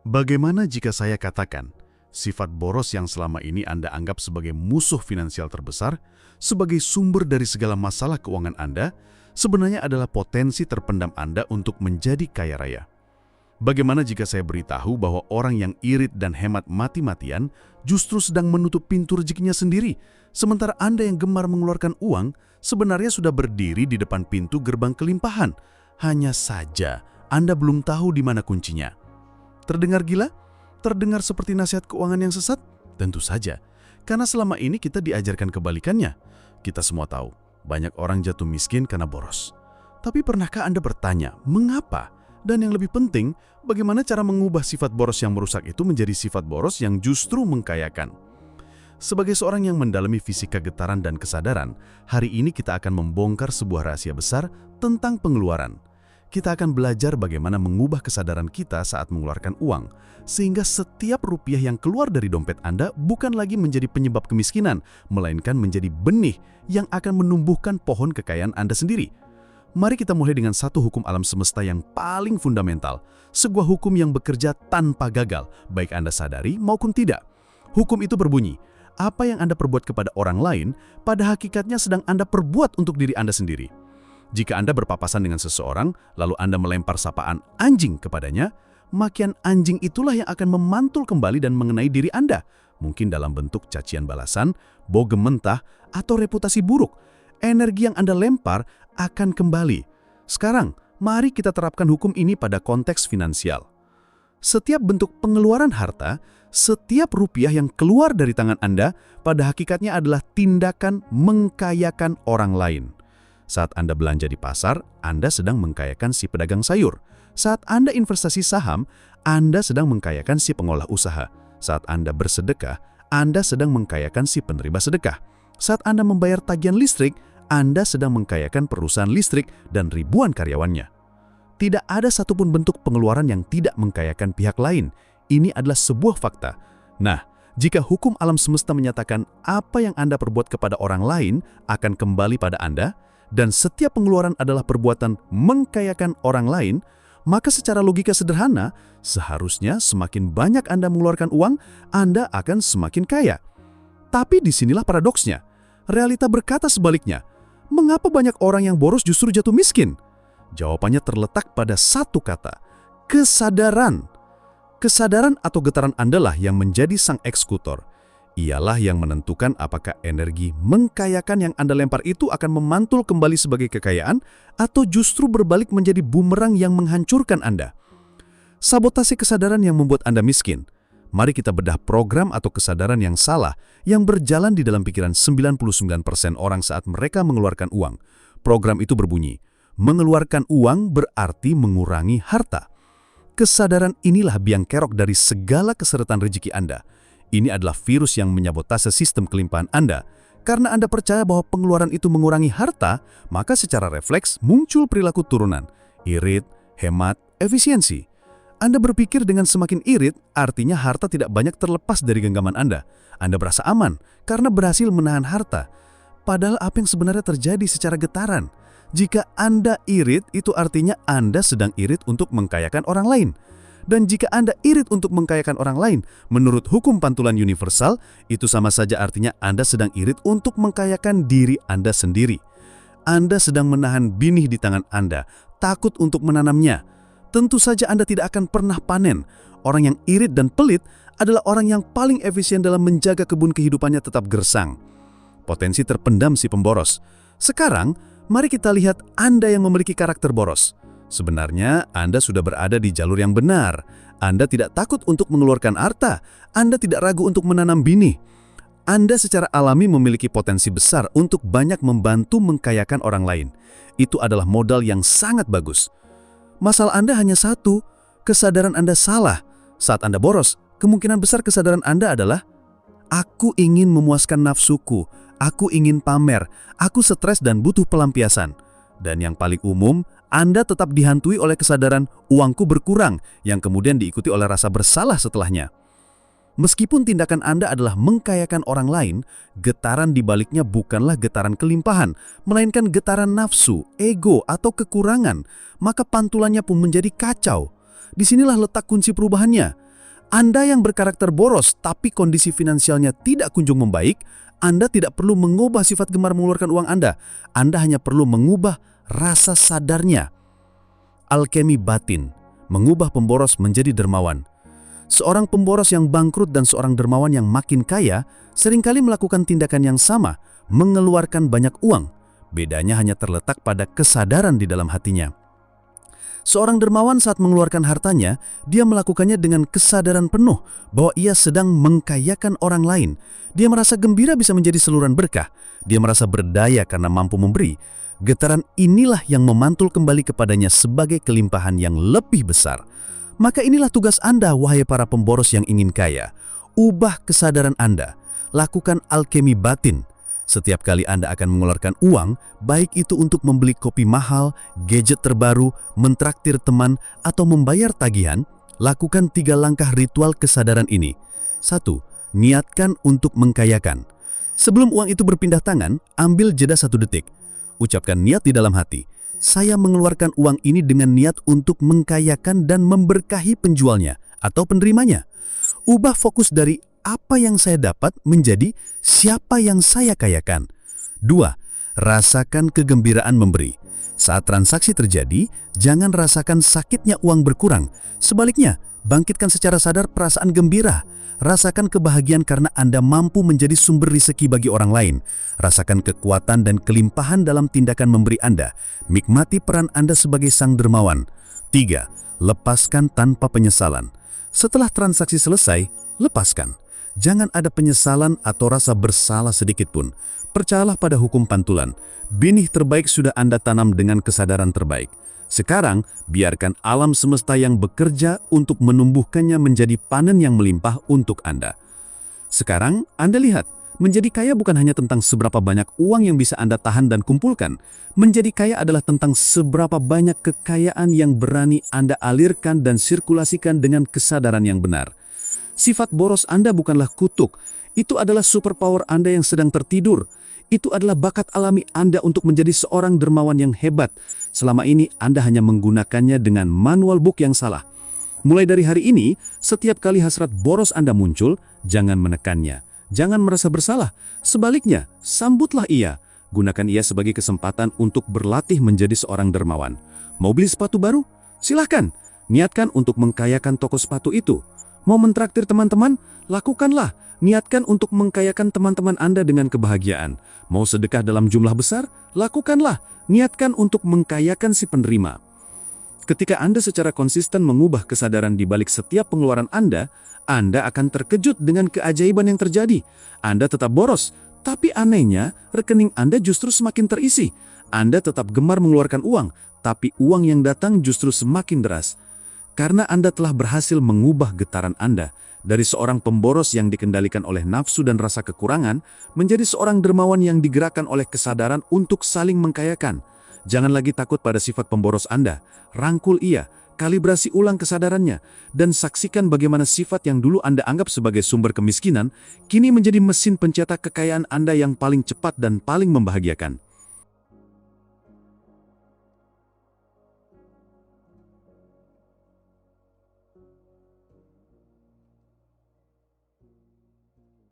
Bagaimana jika saya katakan, sifat boros yang selama ini Anda anggap sebagai musuh finansial terbesar, sebagai sumber dari segala masalah keuangan Anda, sebenarnya adalah potensi terpendam Anda untuk menjadi kaya raya? Bagaimana jika saya beritahu bahwa orang yang irit dan hemat mati-matian justru sedang menutup pintu rezekinya sendiri, sementara Anda yang gemar mengeluarkan uang sebenarnya sudah berdiri di depan pintu gerbang kelimpahan. Hanya saja Anda belum tahu di mana kuncinya. Terdengar gila? Terdengar seperti nasihat keuangan yang sesat? Tentu saja, karena selama ini kita diajarkan kebalikannya. Kita semua tahu, banyak orang jatuh miskin karena boros. Tapi pernahkah Anda bertanya, mengapa? Dan yang lebih penting, bagaimana cara mengubah sifat boros yang merusak itu menjadi sifat boros yang justru mengkayakan? Sebagai seorang yang mendalami fisika getaran dan kesadaran, hari ini kita akan membongkar sebuah rahasia besar tentang pengeluaran. Kita akan belajar bagaimana mengubah kesadaran kita saat mengeluarkan uang, sehingga setiap rupiah yang keluar dari dompet Anda bukan lagi menjadi penyebab kemiskinan, melainkan menjadi benih yang akan menumbuhkan pohon kekayaan Anda sendiri. Mari kita mulai dengan satu hukum alam semesta yang paling fundamental, sebuah hukum yang bekerja tanpa gagal, baik Anda sadari maupun tidak. Hukum itu berbunyi, apa yang Anda perbuat kepada orang lain, pada hakikatnya sedang Anda perbuat untuk diri Anda sendiri. Jika Anda berpapasan dengan seseorang, lalu Anda melempar sapaan anjing kepadanya, makian anjing itulah yang akan memantul kembali dan mengenai diri Anda, mungkin dalam bentuk cacian balasan, bogem mentah, atau reputasi buruk. Energi yang Anda lempar akan kembali. Sekarang, mari kita terapkan hukum ini pada konteks finansial. Setiap bentuk pengeluaran harta, setiap rupiah yang keluar dari tangan Anda, pada hakikatnya adalah tindakan mengkayakan orang lain. Saat Anda belanja di pasar, Anda sedang mengkayakan si pedagang sayur. Saat Anda investasi saham, Anda sedang mengkayakan si pengolah usaha. Saat Anda bersedekah, Anda sedang mengkayakan si penerima sedekah. Saat Anda membayar tagihan listrik, Anda sedang mengkayakan perusahaan listrik dan ribuan karyawannya. Tidak ada satupun bentuk pengeluaran yang tidak mengkayakan pihak lain. Ini adalah sebuah fakta. Nah, jika hukum alam semesta menyatakan apa yang Anda perbuat kepada orang lain akan kembali pada Anda, dan setiap pengeluaran adalah perbuatan mengkayakan orang lain, maka secara logika sederhana, seharusnya semakin banyak Anda mengeluarkan uang, Anda akan semakin kaya. Tapi disinilah paradoksnya. Realita berkata sebaliknya. Mengapa banyak orang yang boros justru jatuh miskin? Jawabannya terletak pada satu kata, kesadaran. Kesadaran atau getaran Anda lah yang menjadi sang eksekutor. Ialah yang menentukan apakah energi mengkayakan yang Anda lempar itu akan memantul kembali sebagai kekayaan atau justru berbalik menjadi bumerang yang menghancurkan Anda. Sabotase kesadaran yang membuat Anda miskin. Mari kita bedah program atau kesadaran yang salah yang berjalan di dalam pikiran 99% orang saat mereka mengeluarkan uang. Program itu berbunyi, mengeluarkan uang berarti mengurangi harta. Kesadaran inilah biang kerok dari segala keseretan rezeki Anda. Ini adalah virus yang menyabotase sistem kelimpahan Anda. Karena Anda percaya bahwa pengeluaran itu mengurangi harta, maka secara refleks muncul perilaku turunan. Irit, hemat, efisiensi. Anda berpikir dengan semakin irit, artinya harta tidak banyak terlepas dari genggaman Anda. Anda berasa aman karena berhasil menahan harta. Padahal apa yang sebenarnya terjadi secara getaran? Jika Anda irit, itu artinya Anda sedang irit untuk mengkayakan orang lain. Dan jika Anda irit untuk mengkayakan orang lain, menurut hukum pantulan universal, itu sama saja artinya Anda sedang irit untuk mengkayakan diri Anda sendiri. Anda sedang menahan benih di tangan Anda, takut untuk menanamnya. Tentu saja Anda tidak akan pernah panen. Orang yang irit dan pelit adalah orang yang paling efisien dalam menjaga kebun kehidupannya tetap gersang. Potensi terpendam si pemboros. Sekarang, mari kita lihat Anda yang memiliki karakter boros. Sebenarnya, Anda sudah berada di jalur yang benar. Anda tidak takut untuk mengeluarkan harta. Anda tidak ragu untuk menanam benih. Anda secara alami memiliki potensi besar untuk banyak membantu mengkayakan orang lain. Itu adalah modal yang sangat bagus. Masalah Anda hanya satu, kesadaran Anda salah. Saat Anda boros, kemungkinan besar kesadaran Anda adalah, aku ingin memuaskan nafsuku, aku ingin pamer, aku stres dan butuh pelampiasan. Dan yang paling umum, Anda tetap dihantui oleh kesadaran uangku berkurang yang kemudian diikuti oleh rasa bersalah setelahnya. Meskipun tindakan Anda adalah mengkayakan orang lain, getaran di baliknya bukanlah getaran kelimpahan, melainkan getaran nafsu, ego, atau kekurangan, maka pantulannya pun menjadi kacau. Disinilah letak kunci perubahannya. Anda yang berkarakter boros tapi kondisi finansialnya tidak kunjung membaik, Anda tidak perlu mengubah sifat gemar mengeluarkan uang Anda. Anda hanya perlu mengubah rasa sadarnya. Alkemi batin, mengubah pemboros menjadi dermawan. Seorang pemboros yang bangkrut dan seorang dermawan yang makin kaya seringkali melakukan tindakan yang sama, mengeluarkan banyak uang. Bedanya hanya terletak pada kesadaran di dalam hatinya. Seorang dermawan saat mengeluarkan hartanya, dia melakukannya dengan kesadaran penuh bahwa ia sedang mengkayakan orang lain. Dia merasa gembira bisa menjadi saluran berkah. Dia merasa berdaya karena mampu memberi. Getaran inilah yang memantul kembali kepadanya sebagai kelimpahan yang lebih besar. Maka inilah tugas Anda, wahai para pemboros yang ingin kaya. Ubah kesadaran Anda. Lakukan alkemi batin. Setiap kali Anda akan mengeluarkan uang, baik itu untuk membeli kopi mahal, gadget terbaru, mentraktir teman, atau membayar tagihan, lakukan 3 langkah ritual kesadaran ini. 1. Niatkan untuk mengkayakan. Sebelum uang itu berpindah tangan, ambil jeda 1 detik. Ucapkan niat di dalam hati. Saya mengeluarkan uang ini dengan niat untuk mengkayakan dan memberkahi penjualnya atau penerimanya. Ubah fokus dari apa yang saya dapat menjadi siapa yang saya kayakan. 2. Rasakan kegembiraan memberi. Saat transaksi terjadi, jangan rasakan sakitnya uang berkurang. Sebaliknya, bangkitkan secara sadar perasaan gembira. Rasakan kebahagiaan karena Anda mampu menjadi sumber rezeki bagi orang lain. Rasakan kekuatan dan kelimpahan dalam tindakan memberi Anda. Nikmati peran Anda sebagai sang dermawan. 3. Lepaskan tanpa penyesalan. Setelah transaksi selesai, lepaskan. Jangan ada penyesalan atau rasa bersalah sedikit pun. Percayalah pada hukum pantulan. Benih terbaik sudah Anda tanam dengan kesadaran terbaik. Sekarang, biarkan alam semesta yang bekerja untuk menumbuhkannya menjadi panen yang melimpah untuk Anda. Sekarang, Anda lihat, menjadi kaya bukan hanya tentang seberapa banyak uang yang bisa Anda tahan dan kumpulkan. Menjadi kaya adalah tentang seberapa banyak kekayaan yang berani Anda alirkan dan sirkulasikan dengan kesadaran yang benar. Sifat boros Anda bukanlah kutuk, itu adalah superpower Anda yang sedang tertidur. Itu adalah bakat alami Anda untuk menjadi seorang dermawan yang hebat. Selama ini Anda hanya menggunakannya dengan manual book yang salah. Mulai dari hari ini, setiap kali hasrat boros Anda muncul, jangan menekannya. Jangan merasa bersalah. Sebaliknya, sambutlah ia. Gunakan ia sebagai kesempatan untuk berlatih menjadi seorang dermawan. Mau beli sepatu baru? Silahkan. Niatkan untuk mengkayakan toko sepatu itu. Mau mentraktir teman-teman? Lakukanlah. Niatkan untuk mengkayakan teman-teman Anda dengan kebahagiaan. Mau sedekah dalam jumlah besar? Lakukanlah. Niatkan untuk mengkayakan si penerima. Ketika Anda secara konsisten mengubah kesadaran di balik setiap pengeluaran Anda akan terkejut dengan keajaiban yang terjadi. Anda tetap boros, tapi anehnya rekening Anda justru semakin terisi. Anda tetap gemar mengeluarkan uang, tapi uang yang datang justru semakin deras. Karena Anda telah berhasil mengubah getaran Anda dari seorang pemboros yang dikendalikan oleh nafsu dan rasa kekurangan menjadi seorang dermawan yang digerakkan oleh kesadaran untuk saling mengkayakan. Jangan lagi takut pada sifat pemboros Anda. Rangkul ia, kalibrasi ulang kesadarannya, dan saksikan bagaimana sifat yang dulu Anda anggap sebagai sumber kemiskinan kini menjadi mesin pencetak kekayaan Anda yang paling cepat dan paling membahagiakan.